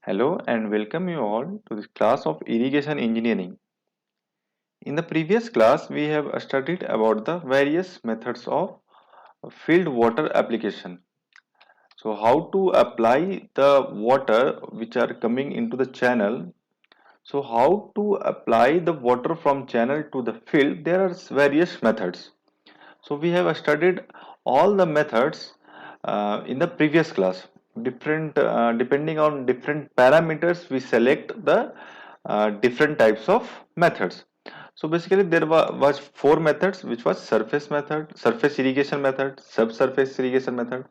Hello and welcome you all to this class of irrigation engineering. In the previous class, we have studied about the various methods of field water application. So how to apply the water which are coming into the channel. So how to apply the water from channel to the field, there are various methods. So we have studied all the methods in the previous class. Different depending on different parameters, we select the different types of methods. So basically, there was four methods, which was surface method, surface irrigation method, subsurface irrigation method,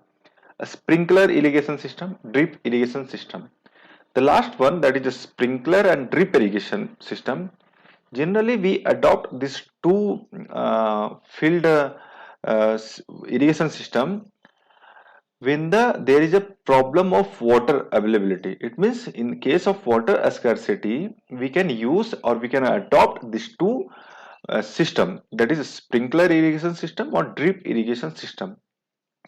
a sprinkler irrigation system, drip irrigation system. The last one, that is a sprinkler and drip irrigation system. Generally, we adopt these two field uh, irrigation system when there is a problem of water availability. It means in case of water scarcity, we can use or we can adopt these two system, that is a sprinkler irrigation system or drip irrigation system.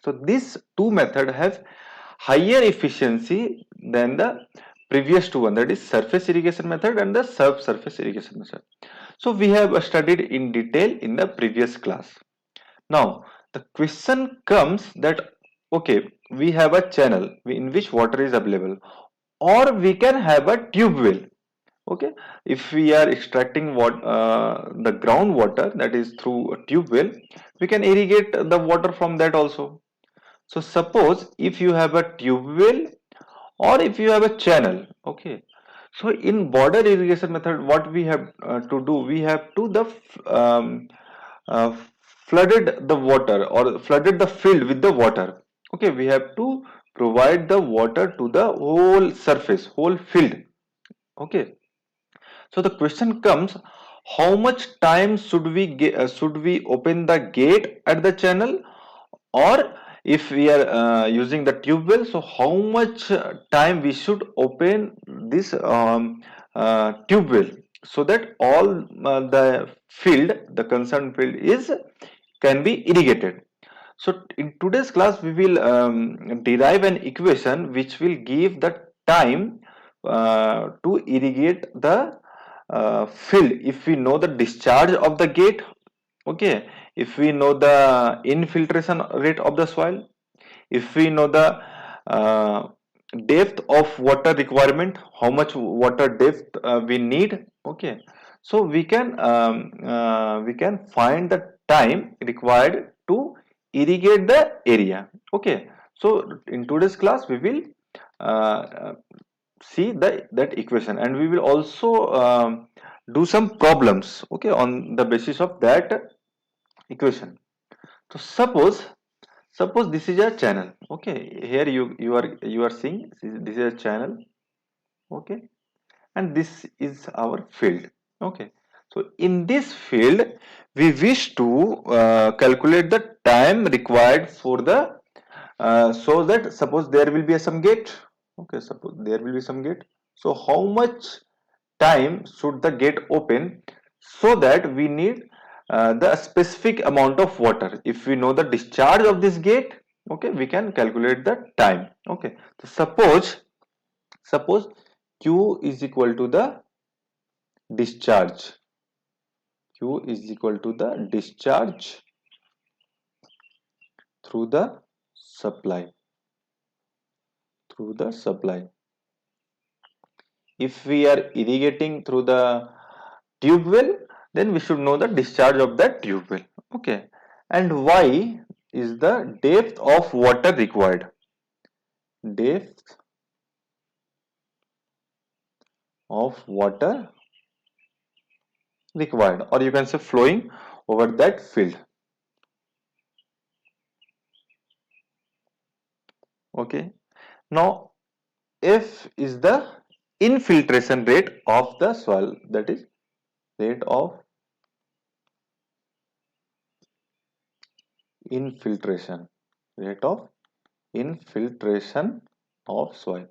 So these two method have higher efficiency than the previous two one, that is surface irrigation method and the subsurface irrigation method. So we have studied in detail in the previous class. Now the question comes that okay, we have a channel in which water is available, or we can have a tube well. Okay, if we are extracting the groundwater, that is through a tube well, we can irrigate the water from that also. So suppose if you have a tube well or if you have a channel, okay. So in border irrigation method, what we have to do, we have to uh, flooded the water or flooded the field with the water. Okay, we have to provide the water to the whole surface, whole field. Okay. So the question comes, how much time should we open the gate at the channel, or if we are using the tube well, so how much time we should open this tube well, so that all the concerned field is can be irrigated. So in today's class we will derive an equation which will give the time to irrigate the field if we know the discharge of the gate. Okay, if we know the infiltration rate of the soil, if we know the uh, depth of water requirement, how much water depth we need. Okay, so we can find the time required to irrigate the area. Okay, so in today's class we will uh, see that equation, and we will also do some problems, okay, on the basis of that equation. So suppose this is a channel. Okay, here you are seeing this is a channel. Okay, and this is our field. Okay, so in this field we wish to calculate the time required for the so that suppose there will be some gate. Okay, suppose there will be some gate. So how much time should the gate open, so that we need the specific amount of water. If we know the discharge of this gate, okay, we can calculate the time. Okay, so suppose q is equal to the discharge. Q is equal to the discharge through the supply. Through the supply. If we are irrigating through the tube well, then we should know the discharge of that tube well. Okay, and y is the depth of water required. Depth of water required, or you can say flowing over that field. Okay, now F is the infiltration rate of the soil, that is rate of infiltration, rate of infiltration of soil.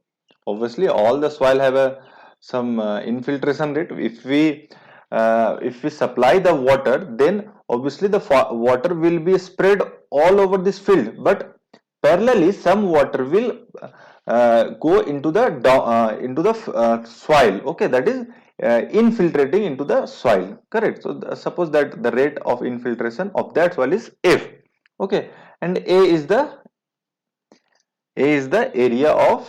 Obviously all the soil have a some infiltration rate. If we supply the water, then obviously the water will be spread all over this field, but parallelly some water will go into the soil. Okay, that is infiltrating into the soil. Correct. So suppose that the rate of infiltration of that soil is F. Okay, and A is the area of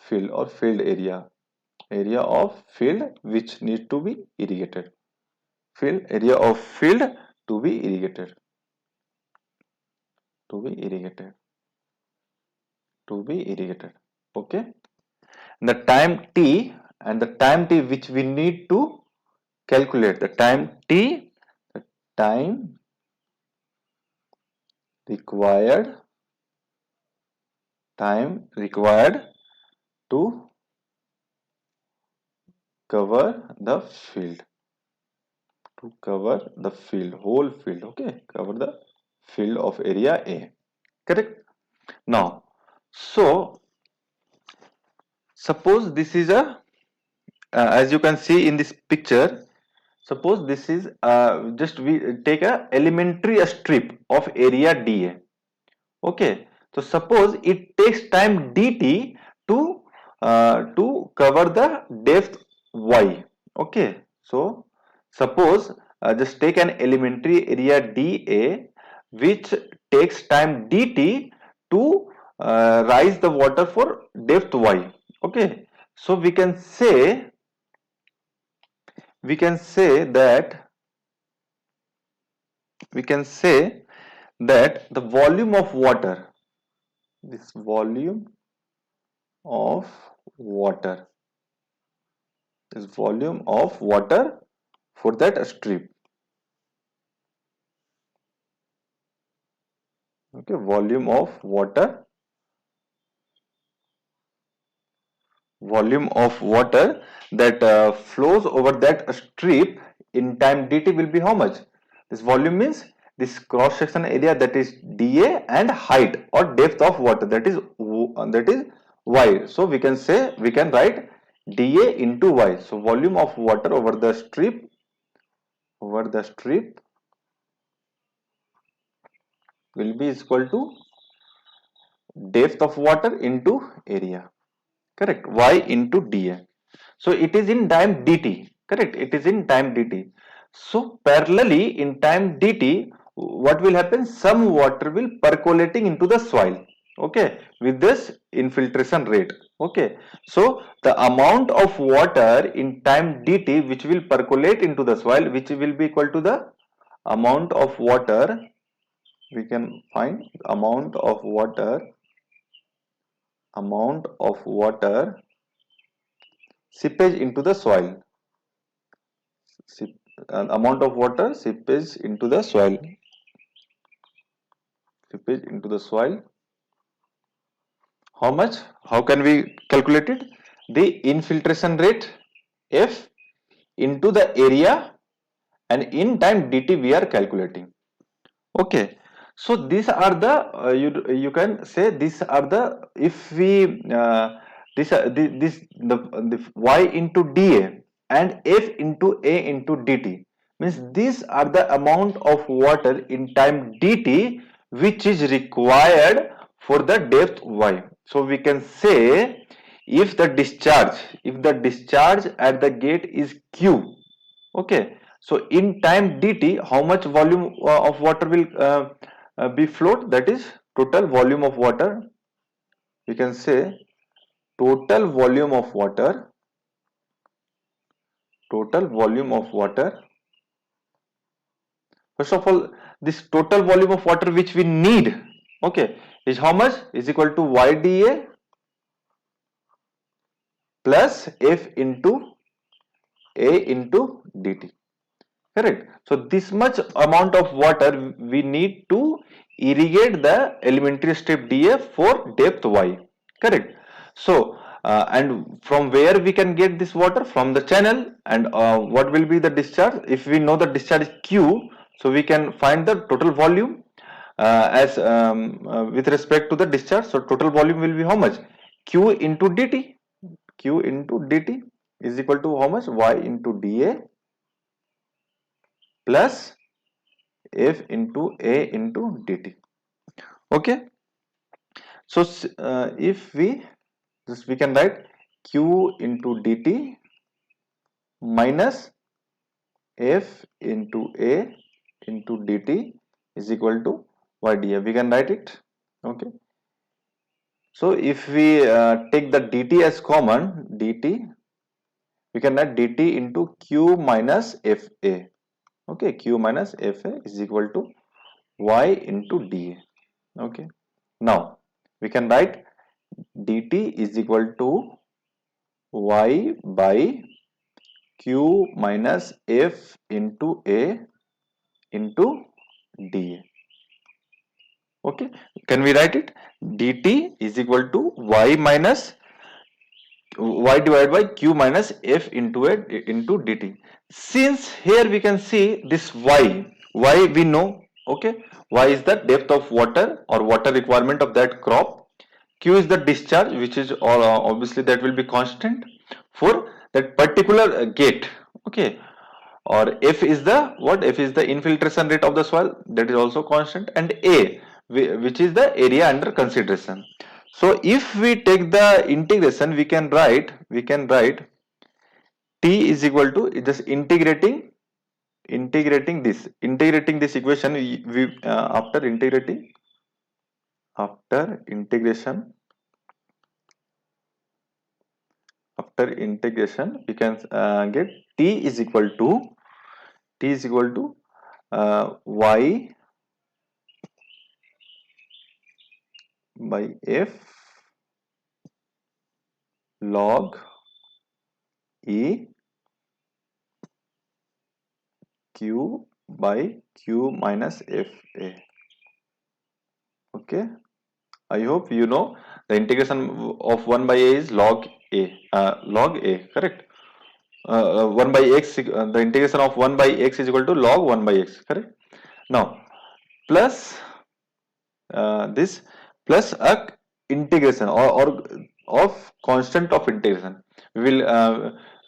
field or field area of field which need to be irrigated. Field area of field to be irrigated. To be irrigated. To be irrigated. Okay. The time t and the time t which we need to calculate, the time required required to cover the field, whole field. Okay, cover the field of area A. Correct. Now, so suppose this is a as you can see in this picture, suppose this is just we take a elementary strip of area DA. Okay, so suppose it takes time dt to cover the depth y. Okay, so suppose just take an elementary area dA which takes time dt to rise the water for depth y. Okay, so we can say that the volume of water, this volume of water is volume of water for that strip. Okay, volume of water that flows over that strip in time dt will be how much? This volume means this cross section area, that is dA, and height or depth of water, that is y. So we can write dA into y. So volume of water over the strip will be equal to depth of water into area. Correct. Y into dA. So it is in time dt. Correct. It is in time dt. So parallelly in time dt, what will happen? Some water will percolating into the soil. Okay, with this infiltration rate. Okay, so the amount of water in time dt which will percolate into the soil, which will be equal to the amount of water, we can find amount of water seepage into the soil. Amount of water seepage into the soil. How much? How can we calculate it? The infiltration rate F into the area, and in time dt we are calculating. Okay, so these are the you can say these are the, if we the y into dA and f into a into dt, means these are the amount of water in time dt which is required for the depth y. So we can say if the discharge at the gate is q. Okay, so in time dt how much volume of water will be flowed? That is total volume of water. We can say total volume of water first of all, this total volume of water which we need, okay, is how much? Is equal to yda plus f into a into dt. Correct. So this much amount of water we need to irrigate the elementary strip dA for depth y. Correct. So and from where we can get this water? From the channel. And what will be the discharge? If we know the discharge is q, so we can find the total volume as with respect to the discharge. So total volume will be how much? Q into dt. Q into dt is equal to how much? Y into dA plus f into a into dt. Okay, so if we This we can write Q into dt minus F into A into dt is equal to y df. We can write it. Okay. So if we take the dt as common, dt, we can write dt into Q minus Fa. Okay, Q minus Fa is equal to y into dA. Okay. Now we can write dt is equal to y by Q minus F into A into dA. Okay, can we write it? Dt is equal to y minus y divided by Q minus F into a into dt. Since here we can see this y we know. Okay, y is the depth of water or water requirement of that crop. Q is the discharge, which is obviously that will be constant for that particular gate. Okay, or F is the what? F is the infiltration rate of the soil, that is also constant, and A, which is the area under consideration. So if we take the integration, we can write T is equal to just integrating this equation. After integration we can get T is equal to y by F log E Q by Q minus Fa. Okay, I hope you know the integration of 1 by A is log A, correct? 1 by x, the integration of 1 by x is equal to log 1 by x, correct? Now plus this plus a integration or of constant of integration. We will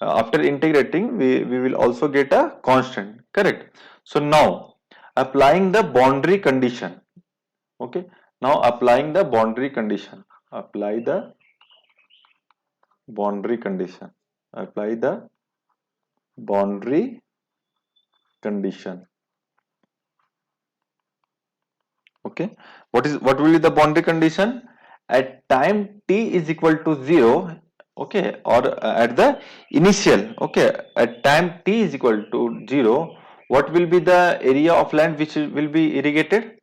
after integrating we will also get a constant, correct? So now applying the boundary condition. Okay, now applying the boundary condition. Apply the boundary condition. Apply the boundary condition. Okay, what will be the boundary condition? At time t is equal to 0, okay, or at the initial, okay, at time t is equal to 0, what will be the area of land which will be irrigated?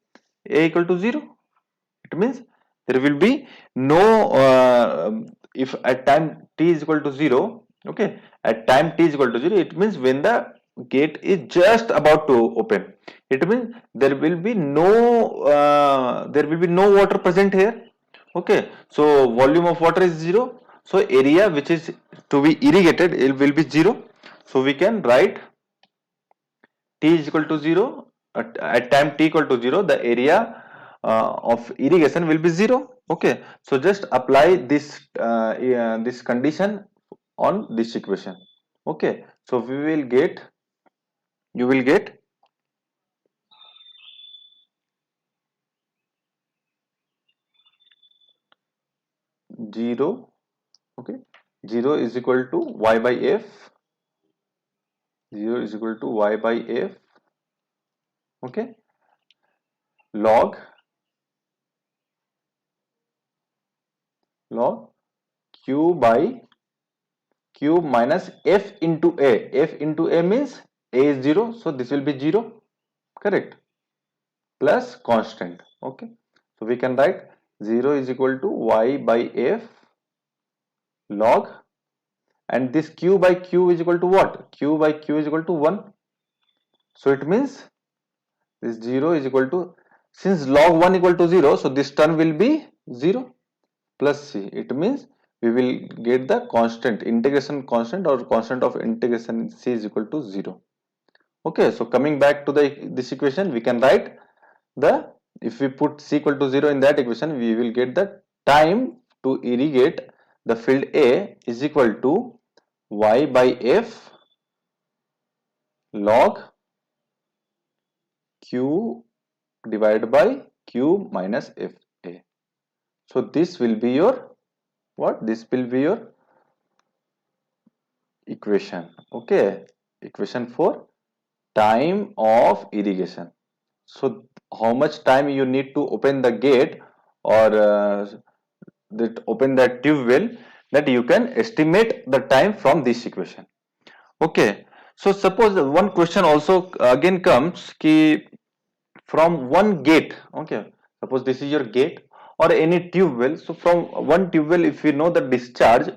A equal to 0. It means there will be no if at time t is equal to 0, okay, at time t is equal to 0, it means when the gate is just about to open, it means there will be no water present here. Okay, so volume of water is 0, so area which is to be irrigated, it will be 0. So we can write t is equal to 0, at time t equal to 0, the area of irrigation will be 0. Okay, so just apply this condition on this equation. Okay, so you will get 0. Okay, 0 is equal to y by f, 0 is equal to y by f, okay, log q by q minus f into a. F into a means a is 0, so this will be 0, correct, plus constant. Okay, so we can write 0 is equal to y by f log, and this q by q is equal to what? Q by q is equal to 1. So it means this 0 is equal to, since log 1 equal to 0, so this term will be 0 plus c. It means we will get the constant, integration constant or constant of integration c is equal to 0. Okay, so coming back to this equation, we can write the, if we put c equal to 0 in that equation, we will get the time to irrigate the field A is equal to y by f log q divided by q minus fa. So this will be your what? This will be your equation. Okay, equation for time of irrigation. So how much time you need to open the gate or that open that tube well, that you can estimate the time from this equation. Okay, so suppose one question also again comes ki from one gate. Okay, suppose this is your gate or any tube well. So from one tube well, if we know the discharge,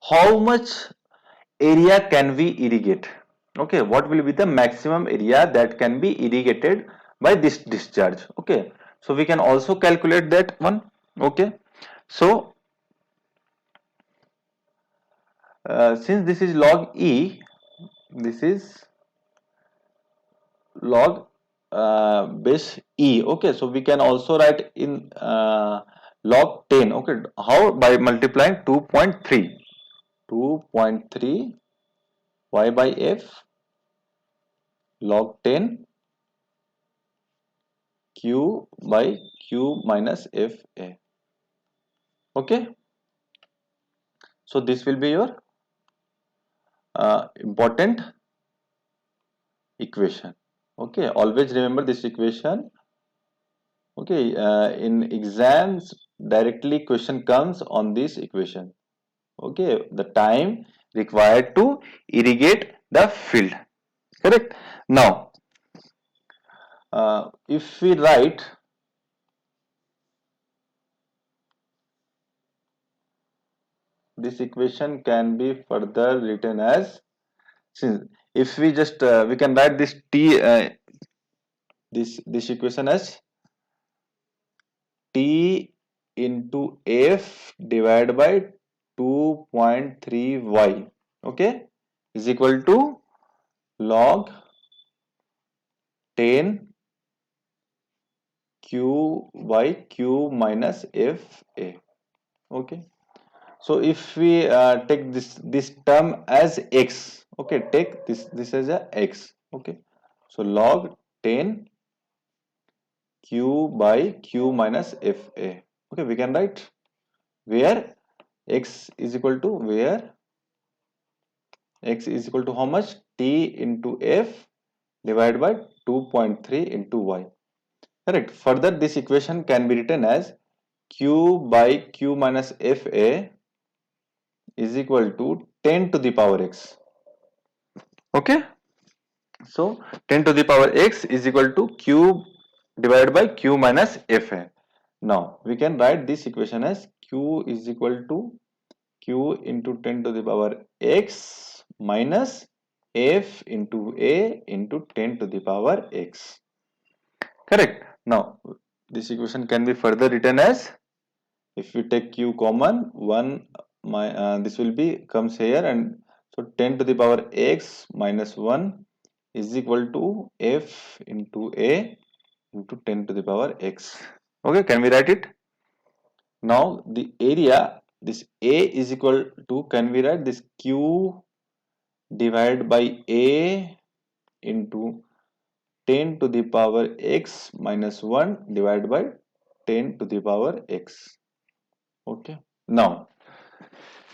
how much area can we irrigate? Okay, what will be the maximum area that can be irrigated by this discharge? Okay, so we can also calculate that one. Okay, so since this is log E, this is log base E. Okay, so we can also write in log 10. Okay, how? By multiplying 2.3. 2.3 y by f log 10 q by q minus fa. Okay, so this will be your important equation. Okay, always remember this equation. Okay, in exams directly question comes on this equation. Okay, the time required to irrigate the field. Correct. Now, if we write this equation can be further written as, since if we just we can write this t this equation as t into f divided by 2.3y. Okay, is equal to log 10 q by q minus fa. Okay, so if we take this term as x, okay, take this as a x. Okay, so log 10 q by q minus fa. Okay, we can write where x is equal to, where x is equal to how much? T into f divided by 2.3 into y. Correct. Further, this equation can be written as q by q minus fa is equal to 10 to the power x. Okay, so 10 to the power x is equal to q divided by q minus fa. Now we can write this equation as q is equal to q into 10 to the power x minus f into a into 10 to the power x. Correct. Now this equation can be further written as, if we take q common, 1 my this will be comes here, and so 10 to the power x minus 1 is equal to f into a into 10 to the power x. Okay, can we write it? Now the area, this a is equal to, can we write this q divided by a into 10 to the power x minus 1 divided by 10 to the power x. Okay, now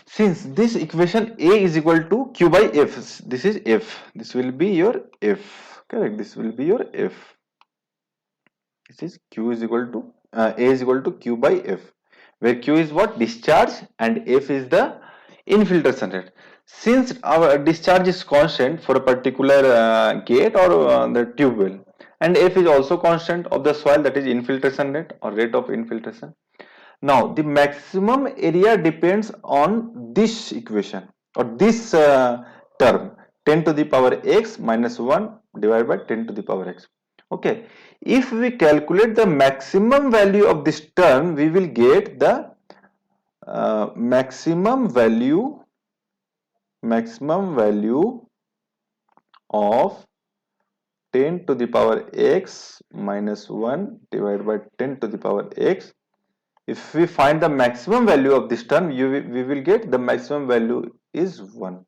since this equation a is equal to q by f, this is f, this will be your f. Correct, this will be your f. This is q is equal to a is equal to q by f, where q is what? Discharge, and f is the infiltration rate. Since our discharge is constant for a particular gate or the tube well, and f is also constant of the soil, that is infiltration rate or rate of infiltration. Now the maximum area depends on this equation or this term, 10 to the power x minus 1 divided by 10 to the power x. Okay, if we calculate the maximum value of this term, we will get the maximum value of 10 to the power x minus 1 divided by 10 to the power x. If we find the maximum value of this term, we will get the maximum value is 1.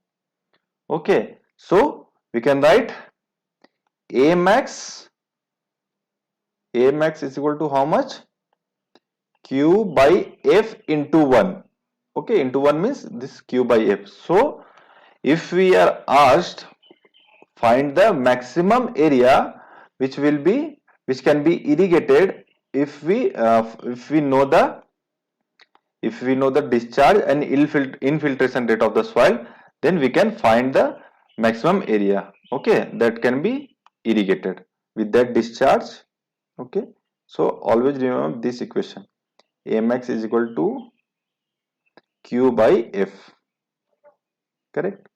Okay, so we can write a max is equal to how much? Q by f into 1. Okay, into 1 means this q by f. So if we are asked find the maximum area which can be irrigated if we know the discharge and infiltration rate of the soil, then we can find the maximum area, okay, that can be irrigated with that discharge. Okay, so always remember this equation: Amax is equal to q by f. Correct?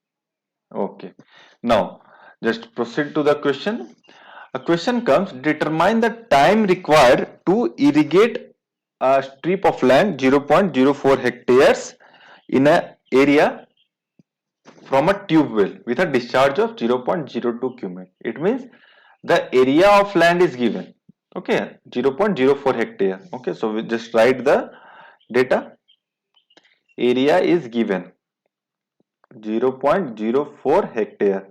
Okay, now just proceed to the question. A question comes: determine the time required to irrigate a strip of land 0.04 hectares in an area from a tube well with a discharge of 0.02 cubic. It means the area of land is given. Okay, 0.04 hectare. Okay, so we just write the data. Area is given 0.04 hectare.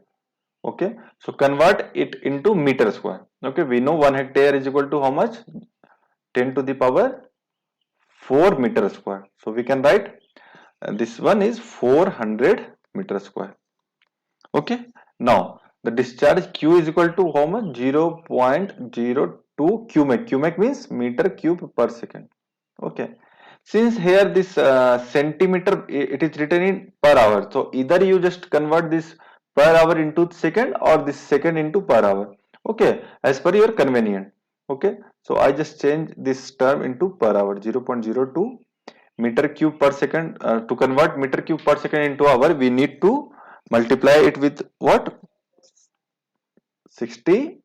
Okay, so convert it into meter square. Okay, we know 1 hectare is equal to how much? 10 to the power 4 meter square. So we can write this one is 400 meter square. Okay, now the discharge q is equal to how much? 0.02 cubic. Cubic means meter cube per second. Okay, since here this centimeter it is written in per hour, so either you just convert this per hour into second or this second into per hour. Okay, as per your convenient. Okay, so I just change this term into per hour. 0.02 meter cube per second. To convert meter cube per second into hour, we need to multiply it with what? 60.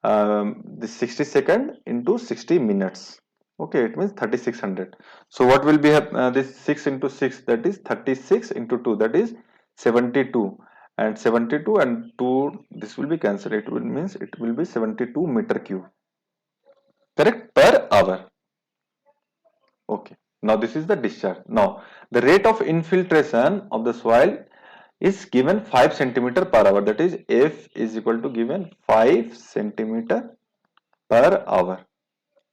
This 60 second into 60 minutes. Okay, it means 3600. So what will be this 6 into 6, that is 36 into 2, that is 72, and 72 and 2, this will be cancelled. It will means it will be 72 meter cube. Correct? Per hour. Okay. Now this is the discharge. Now the rate of infiltration of the soil is given 5 centimeter per hour. That is F is equal to given 5 centimeter per hour.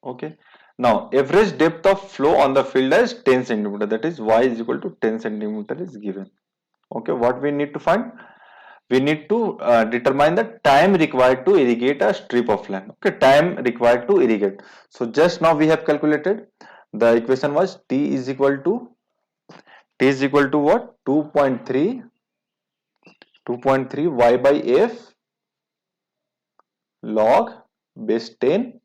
Okay. Now average depth of flow on the field is 10 centimeter. That is Y is equal to 10 centimeter is given. Okay. What we need to find? We need to determine the time required to irrigate a strip of land. Okay. Time required to irrigate. So just now we have calculated. The equation was T is equal to what? 2.3 Y by F log base 10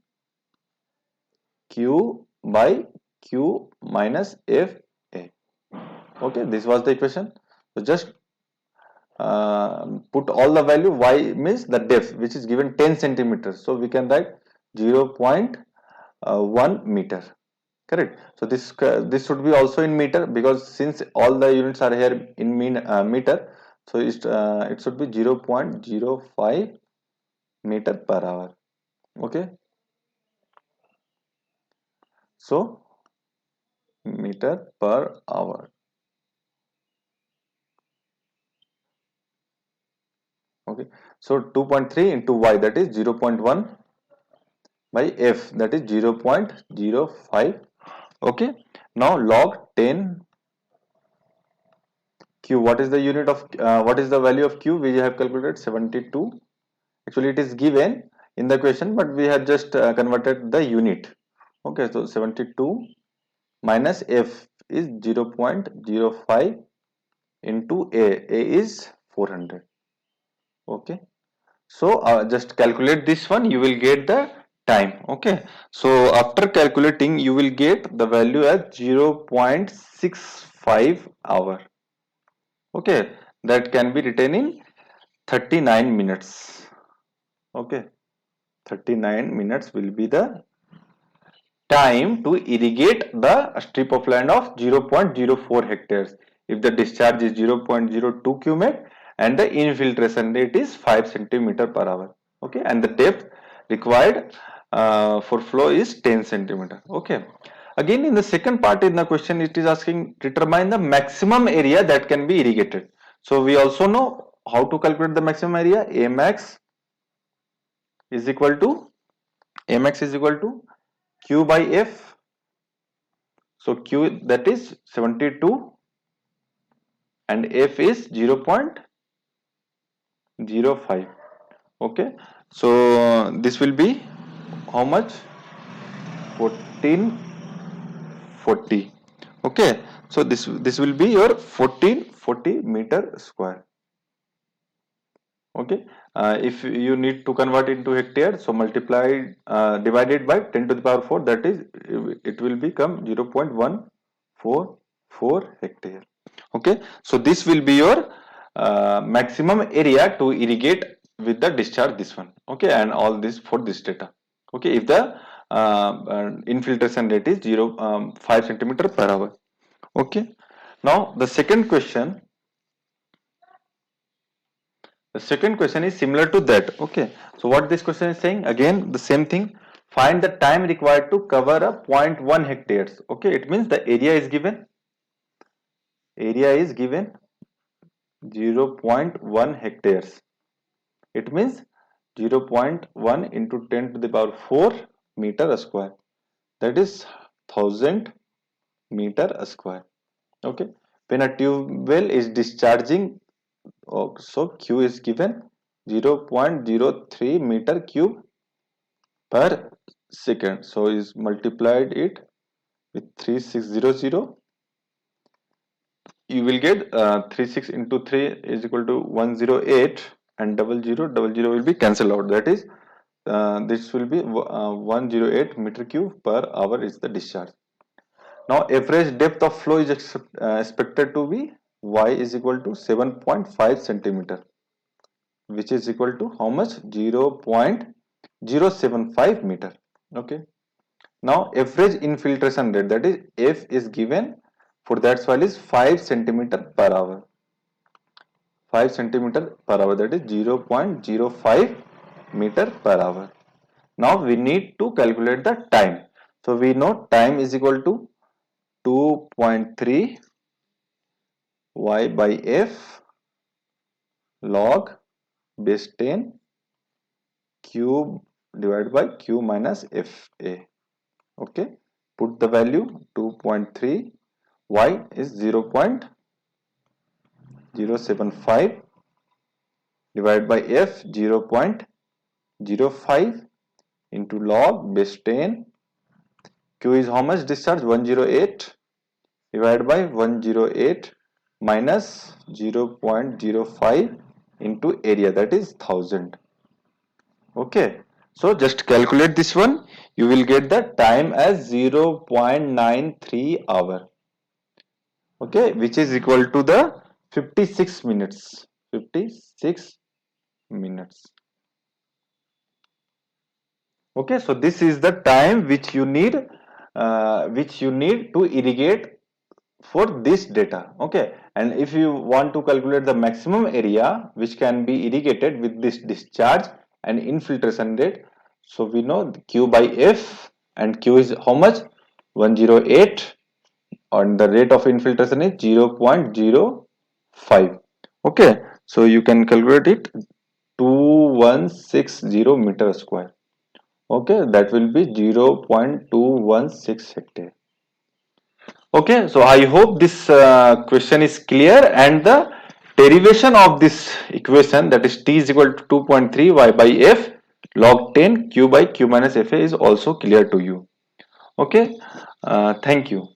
Q by Q minus F A. Okay, this was the equation. So just put all the value. Y means the depth, which is given 10 centimeters. So we can write 0.1 meter. Correct. So this should be also in meter, because since all the units are here in meter, so it should be 0.05 meter per hour. Okay. So meter per hour. Okay, so 2.3 into y, that is 0.1 by f, that is 0.05. Okay, now log 10 q. What is the unit of what is the value of q? We have calculated 72. Actually it is given in the question, but we have just converted the unit. Okay, so 72 minus f is 0.05 into a is 400. Okay, so just calculate this one, you will get the time. Okay, so after calculating you will get the value as 0.65 hour. Okay, that can be written in 39 minutes. Okay, 39 minutes will be the time to irrigate the strip of land of 0.04 hectares if the discharge is 0.02 cubic and the infiltration rate is 5 centimeter per hour. Okay, and the depth required for flow is 10 centimeter. Okay, again in the second part in the question it is asking determine the maximum area that can be irrigated. So we also know how to calculate the maximum area. Amax is equal to q by f. So q, that is 72 and F is 0.05. Okay, so this will be how much? 1440. Okay, so this will be your 1440 meter square. Okay, if you need to convert into hectare, so multiplied divided by 10 to the power 4, that is, it will become 0.144 hectare. Okay, so this will be your maximum area to irrigate with the discharge, this one. Okay, and all this for this data. Okay, if the infiltration rate is 5 centimeter per hour. Okay, now the second question. The second question is similar to that. Okay, so what this question is saying, again the same thing. Find the time required to cover a 0.1 hectares. Okay, it means the area is given. Area is given 0.1 hectares. It means 0.1 into 10 to the power 4 meter square. That is 1000 meter square. Okay, when a tube well is discharging, so Q is given 0.03 meter cube per second. So is multiplied it with 3600. You will get 36 into 3 is equal to 108, and double zero will be cancelled out. That is, this will be 108 meter cube per hour is the discharge. Now average depth of flow is expected to be y is equal to 7.5 centimeter, which is equal to how much? 0.075 meter. Okay, now average infiltration rate, that is F, is given. For that soil is 5 centimeter per hour. 5 centimeter per hour, that is 0.05 meter per hour. Now we need to calculate the time. So we know time is equal to 2.3 y by F log base 10 cube divided by Q minus FA. Okay, put the value 2.3, y is 0.075 divided by F 0.05 into log base 10. Q is how much discharge? 108 divided by 108 minus 0.05 into area, that is 1000. Okay, so just calculate this one. You will get the time as 0.93 hour. Okay, which is equal to the 56 minutes. 56 minutes. Okay, so this is the time which you need to irrigate for this data. Okay, and if you want to calculate the maximum area which can be irrigated with this discharge and infiltration rate, so we know Q by F, and Q is how much? 108, and the rate of infiltration is 0.05. Okay, so you can calculate it, 2160 meter square. Okay, that will be 0.216 hectare. Okay, so I hope this question is clear, and the derivation of this equation, that is T is equal to 2.3 y by F log 10 Q by Q minus FA, is also clear to you. Okay, thank you.